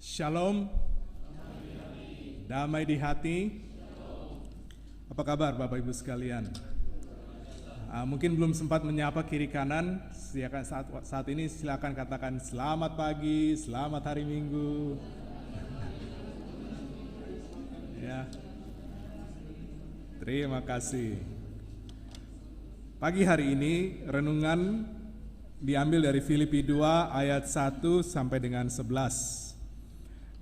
Shalom, damai di hati. Apa kabar Bapak Ibu sekalian? Mungkin belum sempat menyapa kiri kanan. Saat ini silakan katakan selamat pagi, selamat hari Minggu. Ya, terima kasih. Pagi hari ini renungan diambil dari Filipi 2 ayat 1 sampai dengan 11.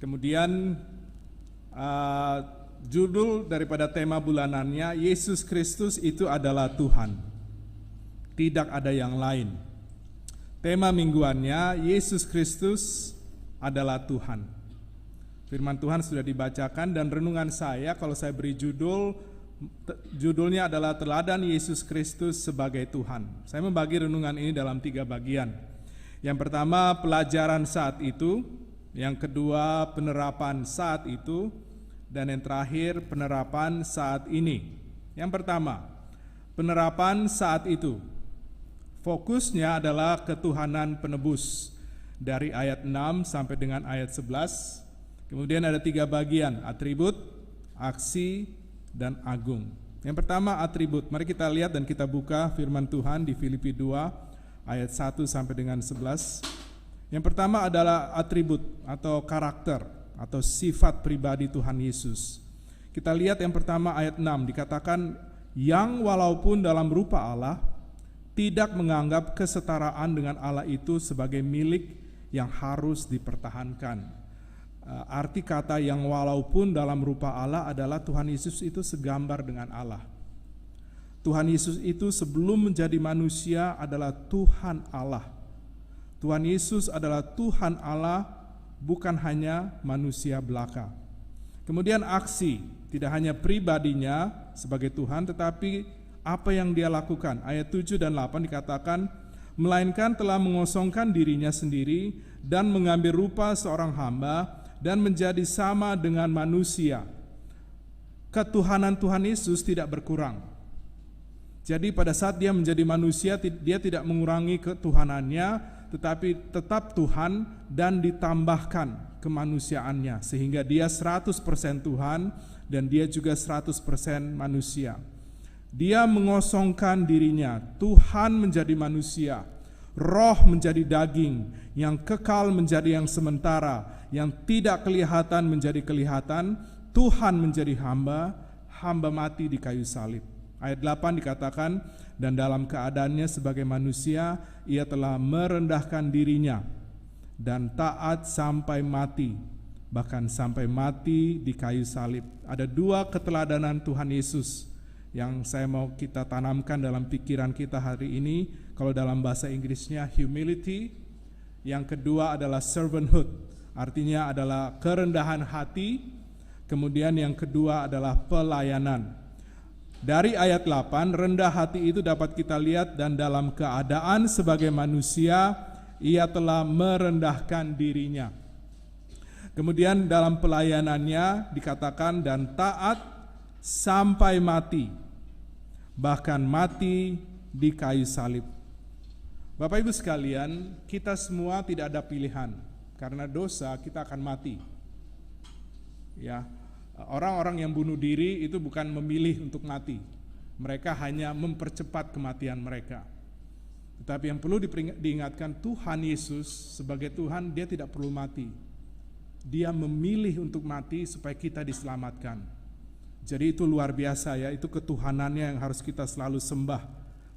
Kemudian judul daripada tema bulanannya, Yesus Kristus itu adalah Tuhan, tidak ada yang lain. Tema mingguannya, Yesus Kristus adalah Tuhan. Firman Tuhan sudah dibacakan dan renungan saya, kalau saya beri judulnya adalah Teladan Yesus Kristus sebagai Tuhan. Saya membagi renungan ini dalam 3 bagian. Yang pertama, pelajaran saat itu. Yang kedua, penerapan saat itu. Dan yang terakhir, penerapan saat ini. Yang pertama, penerapan saat itu. Fokusnya adalah ketuhanan penebus. Dari ayat 6 sampai dengan ayat 11. Kemudian ada 3 bagian, atribut, aksi, dan agung. Yang pertama, atribut. Mari kita lihat dan kita buka firman Tuhan di Filipi 2 ayat 1 sampai dengan 11. Yang pertama adalah atribut atau karakter atau sifat pribadi Tuhan Yesus. Kita lihat yang pertama ayat 6 dikatakan, yang walaupun dalam rupa Allah tidak menganggap kesetaraan dengan Allah itu sebagai milik yang harus dipertahankan. Arti kata yang walaupun dalam rupa Allah adalah Tuhan Yesus itu segambar dengan Allah. Tuhan Yesus itu sebelum menjadi manusia adalah Tuhan Allah. Tuhan Yesus adalah Tuhan Allah, bukan hanya manusia belaka. Kemudian aksi, tidak hanya pribadinya sebagai Tuhan, tetapi apa yang dia lakukan. Ayat 7 dan 8 dikatakan, melainkan telah mengosongkan dirinya sendiri dan mengambil rupa seorang hamba dan menjadi sama dengan manusia. Ketuhanan Tuhan Yesus tidak berkurang. Jadi pada saat dia menjadi manusia, dia tidak mengurangi ketuhanannya, tetapi tetap Tuhan dan ditambahkan kemanusiaannya, sehingga dia 100% Tuhan dan dia juga 100% manusia. Dia mengosongkan dirinya, Tuhan menjadi manusia, roh menjadi daging, yang kekal menjadi yang sementara, yang tidak kelihatan menjadi kelihatan, Tuhan menjadi hamba, hamba mati di kayu salib. Ayat 8 dikatakan, dan dalam keadaannya sebagai manusia, ia telah merendahkan dirinya dan taat sampai mati, bahkan sampai mati di kayu salib. Ada 2 keteladanan Tuhan Yesus yang saya mau kita tanamkan dalam pikiran kita hari ini. Kalau dalam bahasa Inggrisnya humility, yang kedua adalah servanthood, artinya adalah kerendahan hati, kemudian yang kedua adalah pelayanan. Dari ayat 8, rendah hati itu dapat kita lihat, dan dalam keadaan sebagai manusia, ia telah merendahkan dirinya. Kemudian dalam pelayanannya dikatakan, dan taat sampai mati, bahkan mati di kayu salib. Bapak Ibu sekalian, kita semua tidak ada pilihan, karena dosa kita akan mati. Ya. Orang-orang yang bunuh diri itu bukan memilih untuk mati. Mereka hanya mempercepat kematian mereka. Tetapi yang perlu diingatkan, Tuhan Yesus sebagai Tuhan, dia tidak perlu mati. Dia memilih untuk mati supaya kita diselamatkan. Jadi itu luar biasa ya, itu ketuhanannya yang harus kita selalu sembah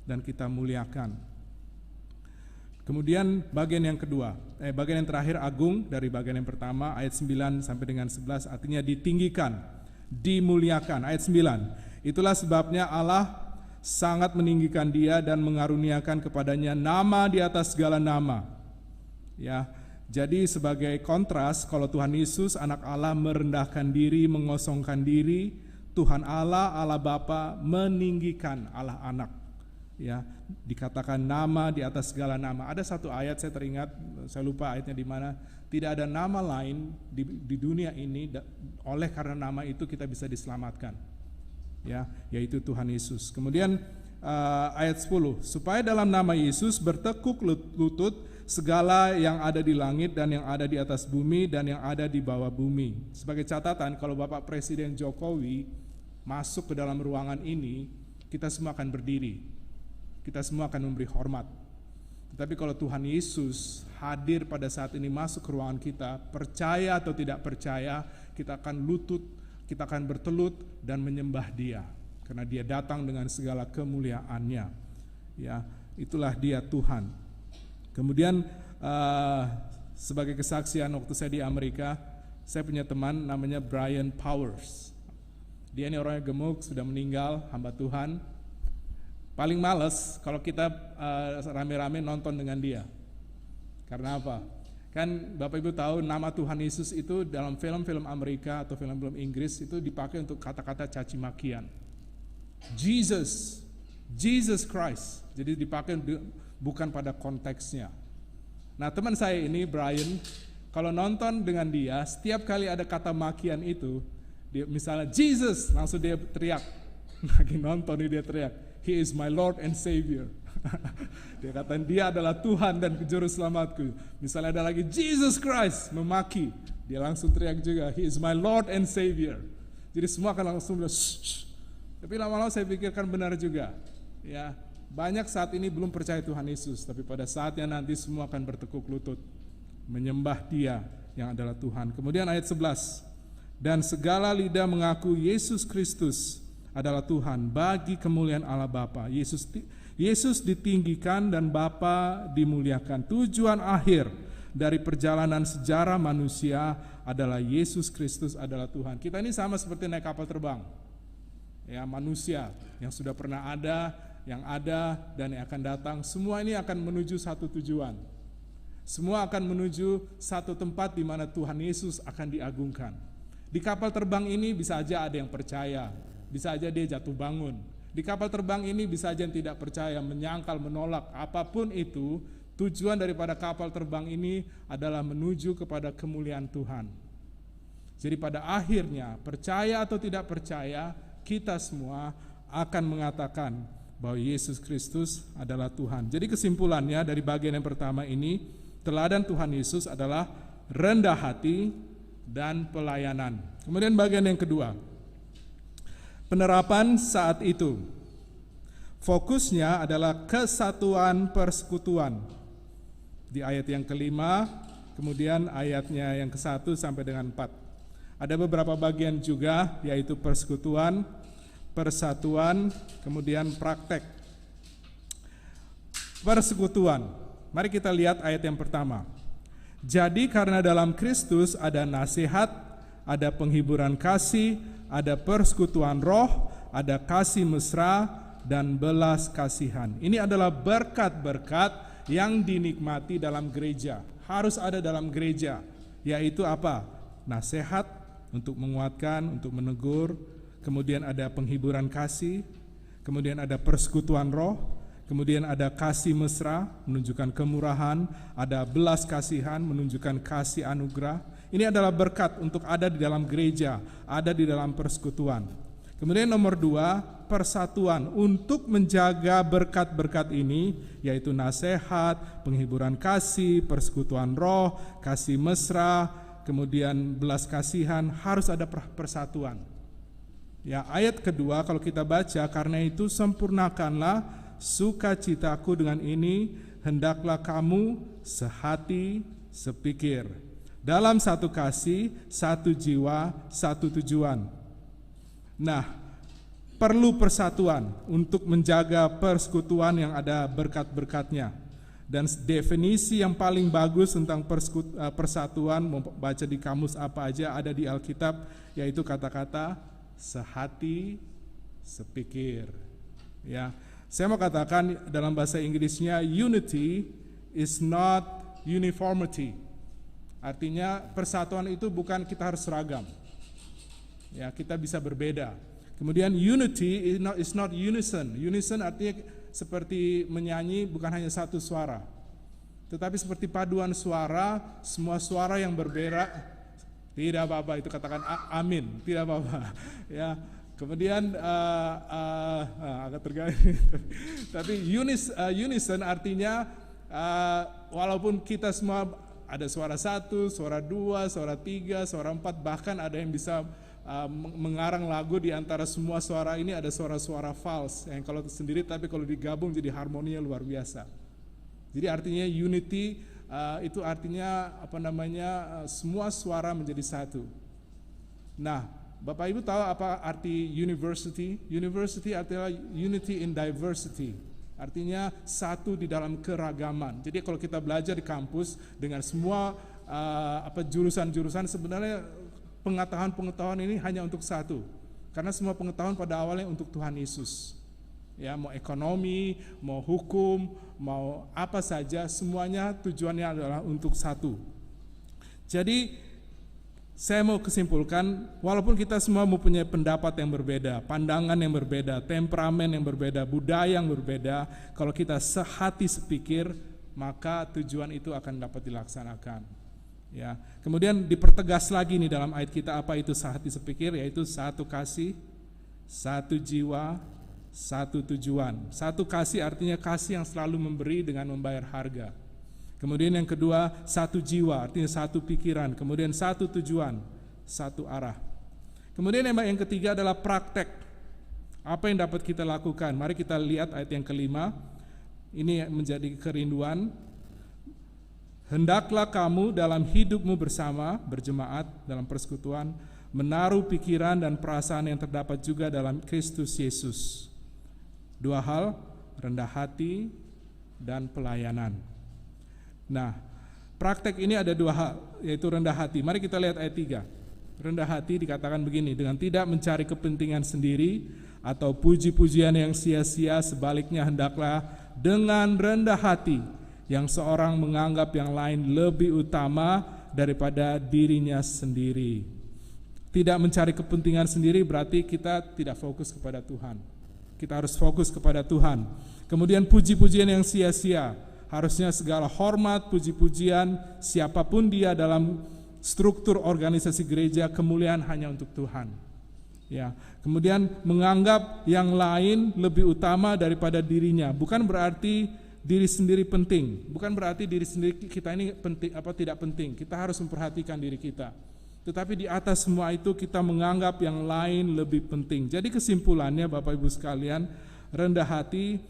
dan kita muliakan. Kemudian bagian yang kedua, bagian yang terakhir, agung, dari bagian yang pertama ayat 9 sampai dengan 11, artinya ditinggikan, dimuliakan. Ayat 9, itulah sebabnya Allah sangat meninggikan dia dan mengaruniakan kepadanya nama di atas segala nama. Ya, jadi sebagai kontras, kalau Tuhan Yesus anak Allah merendahkan diri, mengosongkan diri, Tuhan Allah, Allah Bapa meninggikan Allah anak. Ya, dikatakan nama di atas segala nama. Ada satu ayat saya teringat, saya lupa ayatnya di mana, tidak ada nama lain di dunia ini oleh karena nama itu kita bisa diselamatkan. Ya, yaitu Tuhan Yesus. Kemudian ayat 10, supaya dalam nama Yesus bertekuk lutut segala yang ada di langit dan yang ada di atas bumi dan yang ada di bawah bumi. Sebagai catatan, kalau Bapak Presiden Jokowi masuk ke dalam ruangan ini, kita semua akan berdiri. Kita semua akan memberi hormat. Tetapi kalau Tuhan Yesus hadir pada saat ini masuk ke ruangan kita, percaya atau tidak percaya, kita akan lutut, kita akan bertelut dan menyembah Dia. Karena Dia datang dengan segala kemuliaannya. Ya, itulah Dia Tuhan. Kemudian sebagai kesaksian waktu saya di Amerika, saya punya teman namanya Brian Powers. Dia ini orangnya gemuk, sudah meninggal, hamba Tuhan. Paling males kalau kita rame-rame nonton dengan dia. Karena apa? Kan Bapak Ibu tahu nama Tuhan Yesus itu dalam film-film Amerika atau film-film Inggris itu dipakai untuk kata-kata caci makian. Jesus Christ. Jadi dipakai bukan pada konteksnya. Nah, teman saya ini Brian, kalau nonton dengan dia, setiap kali ada kata makian itu, dia misalnya Jesus, langsung dia teriak. Lagi nonton dia teriak, He is my Lord and Savior. Dia katakan dia adalah Tuhan dan juru selamatku. Misalnya ada lagi Jesus Christ memaki, dia langsung teriak juga, He is my Lord and Savior. Jadi semua akan langsung bilang shh. Tapi lama-lama saya pikirkan benar juga. Ya, banyak saat ini belum percaya Tuhan Yesus, tapi pada saatnya nanti semua akan bertekuk lutut menyembah Dia yang adalah Tuhan. Kemudian ayat 11. Dan segala lidah mengaku Yesus Kristus adalah Tuhan bagi kemuliaan Allah Bapa. Yesus ditinggikan dan Bapa dimuliakan. Tujuan akhir dari perjalanan sejarah manusia adalah Yesus Kristus adalah Tuhan. Kita ini sama seperti naik kapal terbang. Ya, manusia yang sudah pernah ada, yang ada dan yang akan datang, semua ini akan menuju satu tujuan. Semua akan menuju satu tempat di mana Tuhan Yesus akan diagungkan. Di kapal terbang ini bisa aja ada yang percaya, bisa aja dia jatuh bangun. Di kapal terbang ini bisa aja yang tidak percaya, menyangkal, menolak, apapun itu, tujuan daripada kapal terbang ini adalah menuju kepada kemuliaan Tuhan. Jadi pada akhirnya, percaya atau tidak percaya, kita semua akan mengatakan bahwa Yesus Kristus adalah Tuhan. Jadi kesimpulannya dari bagian yang pertama ini, teladan Tuhan Yesus adalah rendah hati dan pelayanan. Kemudian bagian yang kedua, penerapan saat itu. Fokusnya adalah kesatuan persekutuan. Di ayat yang kelima, kemudian ayatnya yang ke-1 sampai dengan 4. Ada beberapa bagian juga, yaitu persekutuan, persatuan, kemudian praktek. Persekutuan. Mari kita lihat ayat yang pertama. Jadi karena dalam Kristus ada nasihat, ada penghiburan kasih, ada persekutuan roh, ada kasih mesra, dan belas kasihan. Ini adalah berkat-berkat yang dinikmati dalam gereja. Harus ada dalam gereja, yaitu apa? Nasihat untuk menguatkan, untuk menegur, kemudian ada penghiburan kasih, kemudian ada persekutuan roh, kemudian ada kasih mesra, menunjukkan kemurahan, ada belas kasihan, menunjukkan kasih anugerah. Ini adalah berkat untuk ada di dalam gereja, ada di dalam persekutuan. Kemudian nomor 2, persatuan untuk menjaga berkat-berkat ini, yaitu nasihat, penghiburan kasih, persekutuan roh, kasih mesra, kemudian belas kasihan, harus ada persatuan. Ya, ayat kedua kalau kita baca, karena itu sempurnakanlah sukacitaku dengan ini, hendaklah kamu sehati, sepikir, dalam satu kasih, satu jiwa, satu tujuan. Nah, perlu persatuan untuk menjaga persekutuan yang ada berkat-berkatnya. Dan definisi yang paling bagus tentang persatuan, mau baca di kamus apa aja, ada di Alkitab, yaitu kata-kata sehati, sepikir. Ya, saya mau katakan dalam bahasa Inggrisnya, unity is not uniformity. Artinya persatuan itu bukan kita harus seragam. Ya, kita bisa berbeda. Kemudian unity is not unison. Unison artinya seperti menyanyi bukan hanya satu suara, tetapi seperti paduan suara, semua suara yang berbeda. Tidak apa-apa, itu katakan amin, tidak apa-apa. Ya, kemudian agak terganggu. Tapi unison artinya walaupun kita semua ada suara 1, suara 2, suara 3, suara 4, bahkan ada yang bisa mengarang lagu di antara semua suara ini ada suara-suara false yang kalau sendiri tapi kalau digabung jadi harmoninya luar biasa. Jadi artinya unity itu artinya semua suara menjadi satu. Nah, Bapak Ibu tahu apa arti university? University artinya unity in diversity. Artinya satu di dalam keragaman. Jadi kalau kita belajar di kampus dengan semua jurusan-jurusan, sebenarnya pengetahuan ini hanya untuk satu. Karena semua pengetahuan pada awalnya untuk Tuhan Yesus. Ya, mau ekonomi, mau hukum, mau apa saja, semuanya tujuannya adalah untuk satu. Jadi saya mau kesimpulkan, walaupun kita semua mempunyai pendapat yang berbeda, pandangan yang berbeda, temperamen yang berbeda, budaya yang berbeda, kalau kita sehati sepikir, maka tujuan itu akan dapat dilaksanakan. Ya. Kemudian dipertegas lagi nih dalam ayat kita apa itu sehati sepikir, yaitu satu kasih, satu jiwa, satu tujuan. Satu kasih artinya kasih yang selalu memberi dengan membayar harga. Kemudian yang kedua, satu jiwa, artinya satu pikiran. Kemudian satu tujuan, satu arah. Kemudian yang ketiga adalah praktek. Apa yang dapat kita lakukan? Mari kita lihat ayat yang kelima. Ini menjadi kerinduan. Hendaklah kamu dalam hidupmu bersama, berjemaat, dalam persekutuan, menaruh pikiran dan perasaan yang terdapat juga dalam Kristus Yesus. Dua hal, rendah hati dan pelayanan. Nah, praktek ini ada dua hal, yaitu rendah hati. Mari kita lihat ayat 3. Rendah hati dikatakan begini, dengan tidak mencari kepentingan sendiri atau puji-pujian yang sia-sia, sebaliknya hendaklah dengan rendah hati yang seorang menganggap yang lain lebih utama daripada dirinya sendiri. Tidak mencari kepentingan sendiri berarti kita tidak fokus kepada Tuhan. Kita harus fokus kepada Tuhan. Kemudian puji-pujian yang sia-sia. Harusnya segala hormat, puji-pujian, siapapun dia dalam struktur organisasi gereja, kemuliaan hanya untuk Tuhan. Ya, kemudian menganggap yang lain lebih utama daripada dirinya. Bukan berarti diri sendiri penting, bukan berarti diri sendiri kita ini penting tidak penting. Kita harus memperhatikan diri kita. Tetapi di atas semua itu kita menganggap yang lain lebih penting. Jadi kesimpulannya Bapak Ibu sekalian, rendah hati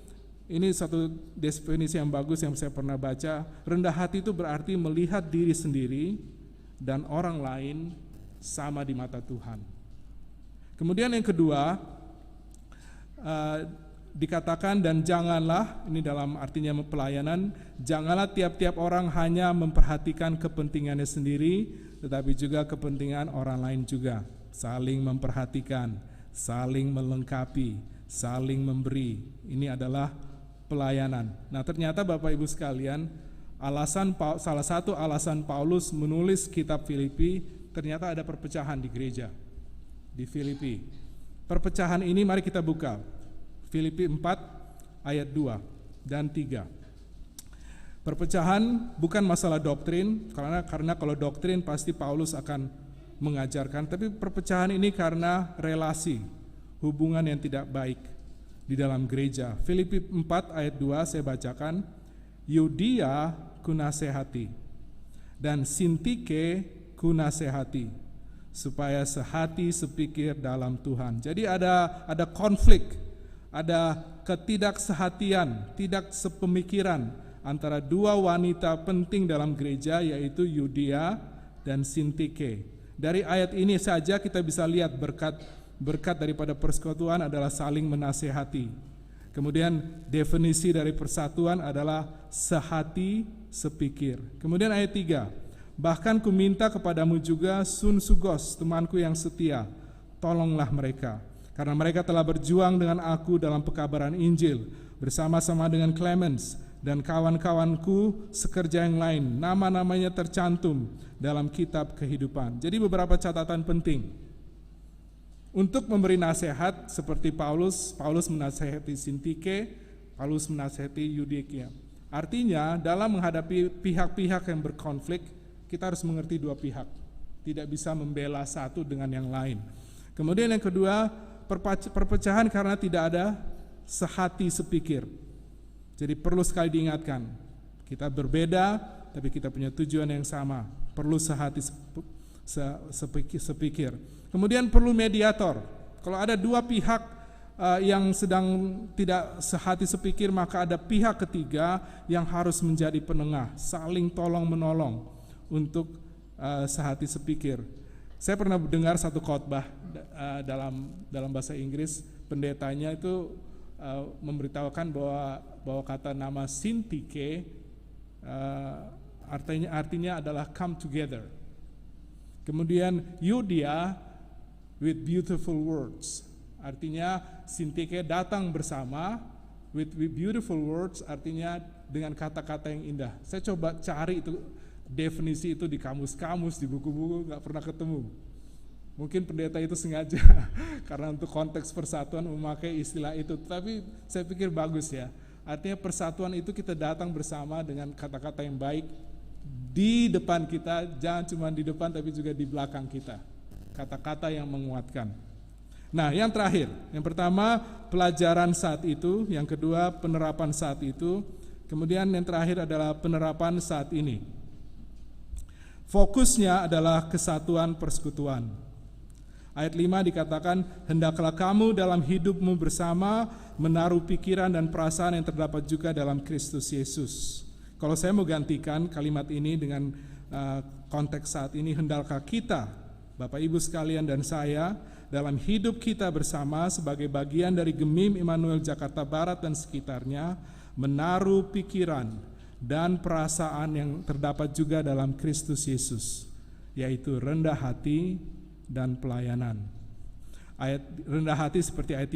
ini satu definisi yang bagus yang saya pernah baca. Rendah hati itu berarti melihat diri sendiri dan orang lain sama di mata Tuhan. Kemudian yang kedua, dikatakan dan janganlah, ini dalam artinya pelayanan, janganlah tiap-tiap orang hanya memperhatikan kepentingannya sendiri, tetapi juga kepentingan orang lain juga. Saling memperhatikan, saling melengkapi, saling memberi. Ini adalah pelayanan. Nah, ternyata Bapak Ibu sekalian, salah satu alasan Paulus menulis kitab Filipi, ternyata ada perpecahan di gereja di Filipi. Perpecahan ini mari kita buka. Filipi 4 ayat 2 dan 3. Perpecahan bukan masalah doktrin, karena kalau doktrin pasti Paulus akan mengajarkan, tapi perpecahan ini karena relasi, hubungan yang tidak baik di dalam gereja. Filipi 4 ayat 2 saya bacakan, Yudia kunasehati dan Sintike kunasehati supaya sehati sepikir dalam Tuhan. Jadi ada konflik, ada ketidaksehatian, tidak sepemikiran antara dua wanita penting dalam gereja, yaitu Yudia dan Sintike. Dari ayat ini saja kita bisa lihat berkat daripada persekutuan adalah saling menasehati. Kemudian definisi dari persatuan adalah sehati sepikir. Kemudian ayat 3, bahkan ku minta kepadamu juga Sunsugos, temanku yang setia, tolonglah mereka, karena mereka telah berjuang dengan aku dalam pekabaran Injil, bersama-sama dengan Clemens dan kawan-kawanku sekerja yang lain. Nama-namanya tercantum dalam kitab kehidupan. Jadi beberapa catatan penting. Untuk memberi nasihat seperti Paulus menasihati Sintike, Paulus menasihati Yudia. Artinya dalam menghadapi pihak-pihak yang berkonflik, kita harus mengerti dua pihak. Tidak bisa membela satu dengan yang lain. Kemudian yang kedua, perpecahan karena tidak ada sehati sepikir. Jadi perlu sekali diingatkan, Kita berbeda, tapi kita punya tujuan yang sama. Perlu sehati sepikir. Kemudian perlu mediator. Kalau ada dua pihak yang sedang tidak sehati sepikir, maka ada pihak ketiga yang harus menjadi penengah, saling tolong menolong untuk sehati sepikir. Saya pernah dengar satu khotbah dalam bahasa Inggris, pendetanya itu memberitahukan bahwa kata nama Syntyche artinya adalah come together. Kemudian Euodia with beautiful words, artinya Syntyche datang bersama, with beautiful words artinya dengan kata-kata yang indah. Saya coba cari itu definisi itu di kamus-kamus, di buku-buku, nggak pernah ketemu. Mungkin pendeta itu sengaja karena untuk konteks persatuan memakai istilah itu, tapi saya pikir bagus ya. Artinya persatuan itu kita datang bersama dengan kata-kata yang baik di depan kita, jangan cuma di depan tapi juga di belakang kita. Kata-kata yang menguatkan. Nah, yang terakhir, yang pertama pelajaran saat itu, yang kedua penerapan saat itu, kemudian yang terakhir adalah penerapan saat ini. Fokusnya adalah kesatuan persekutuan. Ayat 5 dikatakan, hendaklah kamu dalam hidupmu bersama menaruh pikiran dan perasaan yang terdapat juga dalam Kristus Yesus. Kalau saya mau gantikan kalimat ini dengan konteks saat ini, hendaklah kita, Bapak Ibu sekalian dan saya, dalam hidup kita bersama sebagai bagian dari Gemim Immanuel Jakarta Barat dan sekitarnya, menaruh pikiran dan perasaan yang terdapat juga dalam Kristus Yesus, yaitu rendah hati dan pelayanan. Ayat rendah hati seperti ayat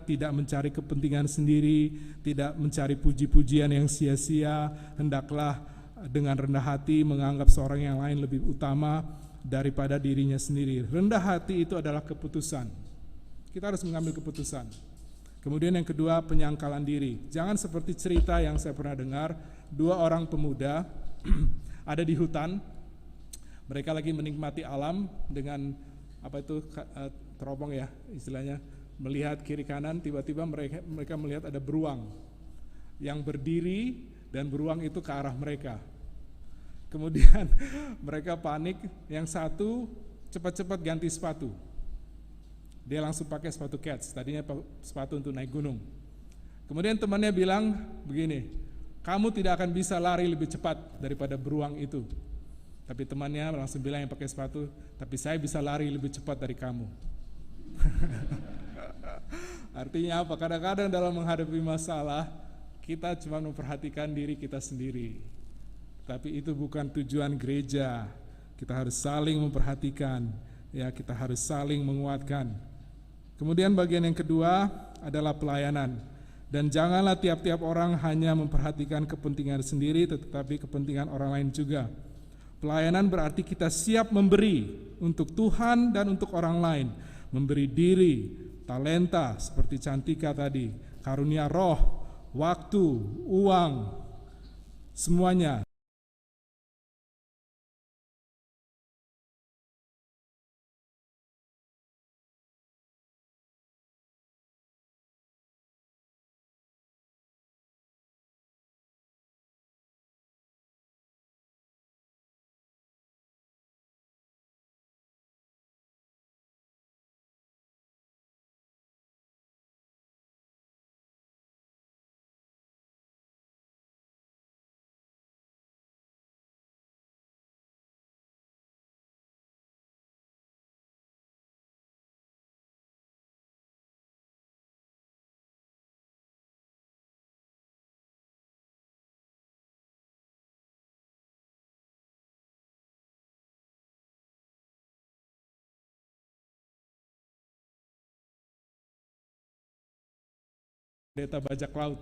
3, tidak mencari kepentingan sendiri, tidak mencari puji-pujian yang sia-sia, hendaklah dengan rendah hati menganggap seorang yang lain lebih utama daripada dirinya sendiri. Rendah hati itu adalah keputusan. Kita harus mengambil keputusan. Kemudian yang kedua, penyangkalan diri. Jangan seperti cerita yang saya pernah dengar, dua orang pemuda ada di hutan, mereka lagi menikmati alam dengan terobong ya istilahnya, melihat kiri kanan, tiba-tiba mereka melihat ada beruang yang berdiri dan beruang itu ke arah mereka. Kemudian mereka panik, yang satu cepat-cepat ganti sepatu. Dia langsung pakai sepatu kets, tadinya sepatu untuk naik gunung. Kemudian temannya bilang begini, kamu tidak akan bisa lari lebih cepat daripada beruang itu. Tapi temannya langsung bilang yang pakai sepatu, tapi saya bisa lari lebih cepat dari kamu. Artinya apa? Kadang-kadang dalam menghadapi masalah, kita cuma memperhatikan diri kita sendiri. Tapi itu bukan tujuan gereja. Kita harus saling memperhatikan, ya, kita harus saling menguatkan. Kemudian bagian yang kedua adalah pelayanan. Dan janganlah tiap-tiap orang hanya memperhatikan kepentingan sendiri, tetapi kepentingan orang lain juga. Pelayanan berarti kita siap memberi untuk Tuhan dan untuk orang lain. Memberi diri, talenta seperti Cantika tadi, karunia roh, waktu, uang, semuanya. Pendeta bajak laut,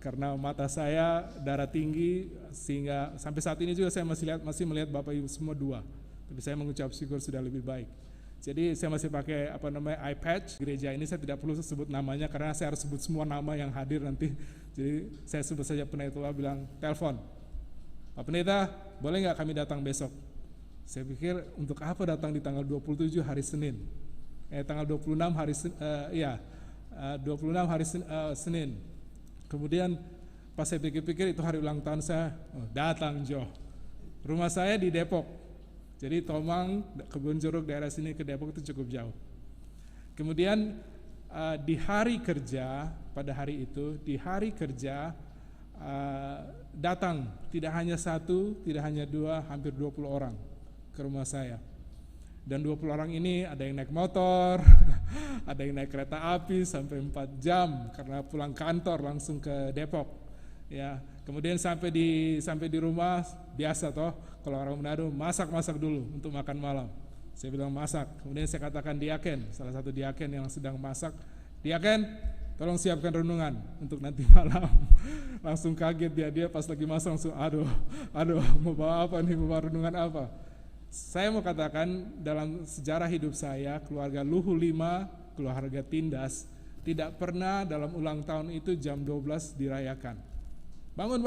karena mata saya darah tinggi sehingga sampai saat ini juga saya masih melihat Bapak Ibu semua dua, tapi saya mengucap syukur sudah lebih baik. Jadi saya masih pakai eye patch. Gereja ini saya tidak perlu sebut namanya karena saya harus sebut semua nama yang hadir nanti. Jadi saya sebut saja pendeta bilang telepon, Pak Pendeta boleh nggak kami datang besok? Saya pikir untuk apa datang di tanggal 27 hari Senin, tanggal 26 hari 26 hari Senin. Kemudian Pas saya pikir-pikir itu hari ulang tahun saya, datang Joe. Rumah saya di Depok, jadi Tomang, Kebun Jeruk daerah sini ke Depok itu cukup jauh. Kemudian di hari kerja, pada hari itu, di hari kerja datang tidak hanya satu, tidak hanya dua, hampir 20 orang ke rumah saya. Dan 20 orang ini ada yang naik motor, ada yang naik kereta api sampai 4 jam karena pulang kantor langsung ke Depok. Ya, kemudian sampai di rumah biasa toh, kalau orang Manado masak dulu untuk makan malam. Saya bilang masak, kemudian saya katakan diaken, salah satu diaken yang sedang masak, diaken tolong siapkan renungan untuk nanti malam. Langsung kaget dia pas lagi masak langsung aduh mau bawa apa nih, mau bawa renungan apa. Saya mau katakan dalam sejarah hidup saya, keluarga Luhu 5, keluarga Tindas, tidak pernah dalam ulang tahun itu jam 12 dirayakan. Bangun.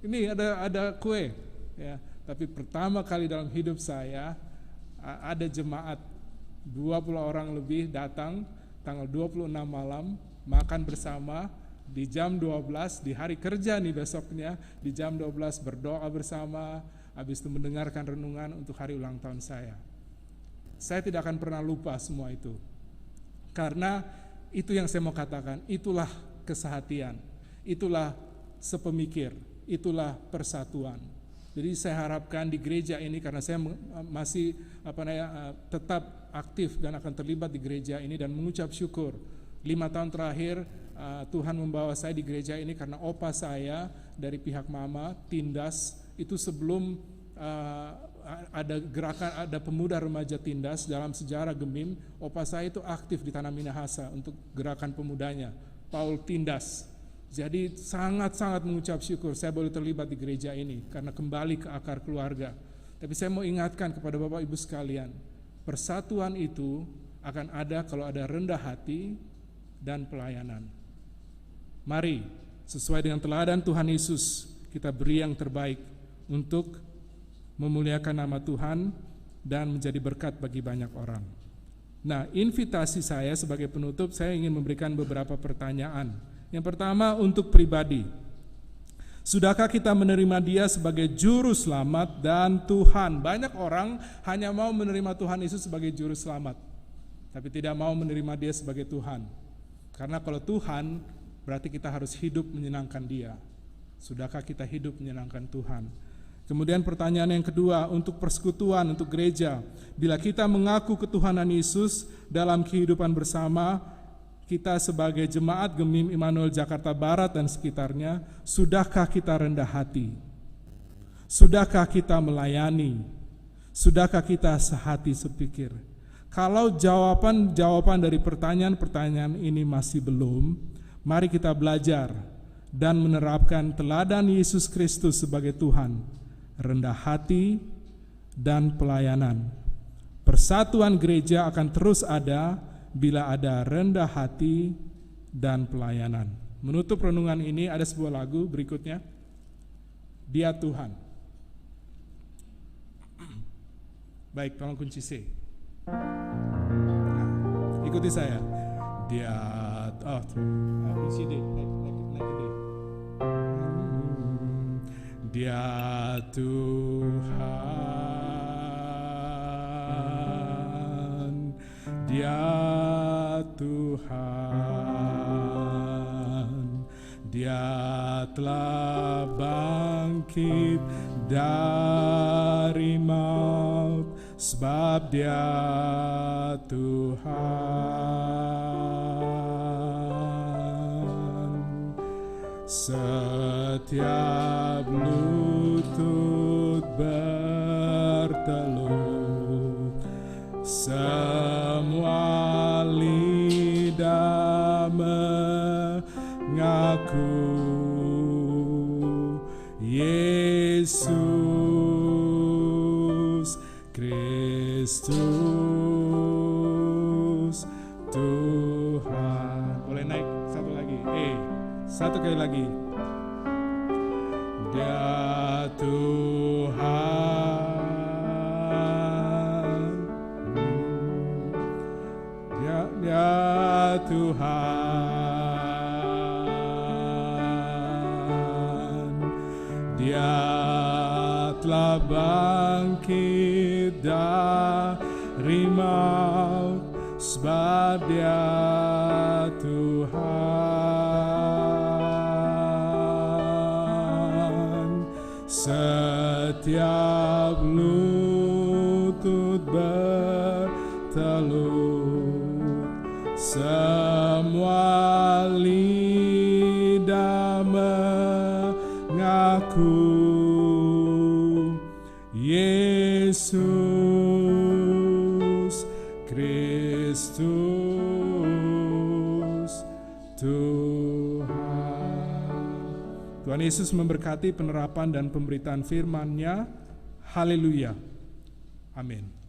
Ini ada kue. Ya, tapi pertama kali dalam hidup saya ada jemaat 20 orang lebih datang tanggal 26 malam makan bersama di jam 12 di hari kerja nih besoknya di jam 12 berdoa bersama, habis itu mendengarkan renungan untuk hari ulang tahun saya. Saya tidak akan pernah lupa semua itu. Karena itu yang saya mau katakan, itulah kesehatian, itulah sepemikir, itulah persatuan. Jadi saya harapkan di gereja ini, karena saya masih tetap aktif dan akan terlibat di gereja ini dan mengucap syukur 5 tahun terakhir Tuhan membawa saya di gereja ini karena opa saya dari pihak mama Tindas itu sebelum ada gerakan, ada pemuda remaja Tindas dalam sejarah Gemim, opa saya itu aktif di Tanah Minahasa untuk gerakan pemudanya, Paul Tindas. Jadi sangat-sangat mengucap syukur saya boleh terlibat di gereja ini karena kembali ke akar keluarga. Tapi saya mau ingatkan kepada Bapak Ibu sekalian, persatuan itu akan ada kalau ada rendah hati dan pelayanan. Mari sesuai dengan teladan Tuhan Yesus kita beri yang terbaik untuk memuliakan nama Tuhan dan menjadi berkat bagi banyak orang. Nah, invitasi saya sebagai penutup, saya ingin memberikan beberapa pertanyaan. Yang pertama untuk pribadi. Sudahkah kita menerima Dia sebagai juru selamat dan Tuhan? Banyak orang hanya mau menerima Tuhan Yesus sebagai juru selamat, tapi tidak mau menerima Dia sebagai Tuhan. Karena kalau Tuhan, berarti kita harus hidup menyenangkan Dia. Sudahkah kita hidup menyenangkan Tuhan? Kemudian pertanyaan yang kedua untuk persekutuan, untuk gereja. Bila kita mengaku ketuhanan Yesus dalam kehidupan bersama, kita sebagai jemaat Gemim Immanuel Jakarta Barat dan sekitarnya, sudahkah kita rendah hati? Sudahkah kita melayani? Sudahkah kita sehati sepikir? Kalau jawaban dari pertanyaan-pertanyaan ini masih belum, mari kita belajar dan menerapkan teladan Yesus Kristus sebagai Tuhan, rendah hati dan pelayanan. Persatuan gereja akan terus ada bila ada rendah hati dan pelayanan. Menutup renungan ini ada sebuah lagu berikutnya, Dia Tuhan. Baik, tolong kunci C. Nah, ikuti saya. Dia, kunci D, naik ke D. Dia Tuhan, Dia Tuhan, Dia telah bangkit dari maut, sebab Dia Tuhan. Setiap lutut bertelut, semua lidah mengaku Yesus Kristus Tuhan. Boleh naik satu lagi, satu kali lagi. Dia Tuhan, Dia Tuhan, harimau, sebab Dia Tuhan. Setiap lutut bertelut, semua lidah mengaku Yesus Kristus Tuhan. Tuhan Yesus memberkati penerapan dan pemberitaan firman-Nya. Haleluya. Amin.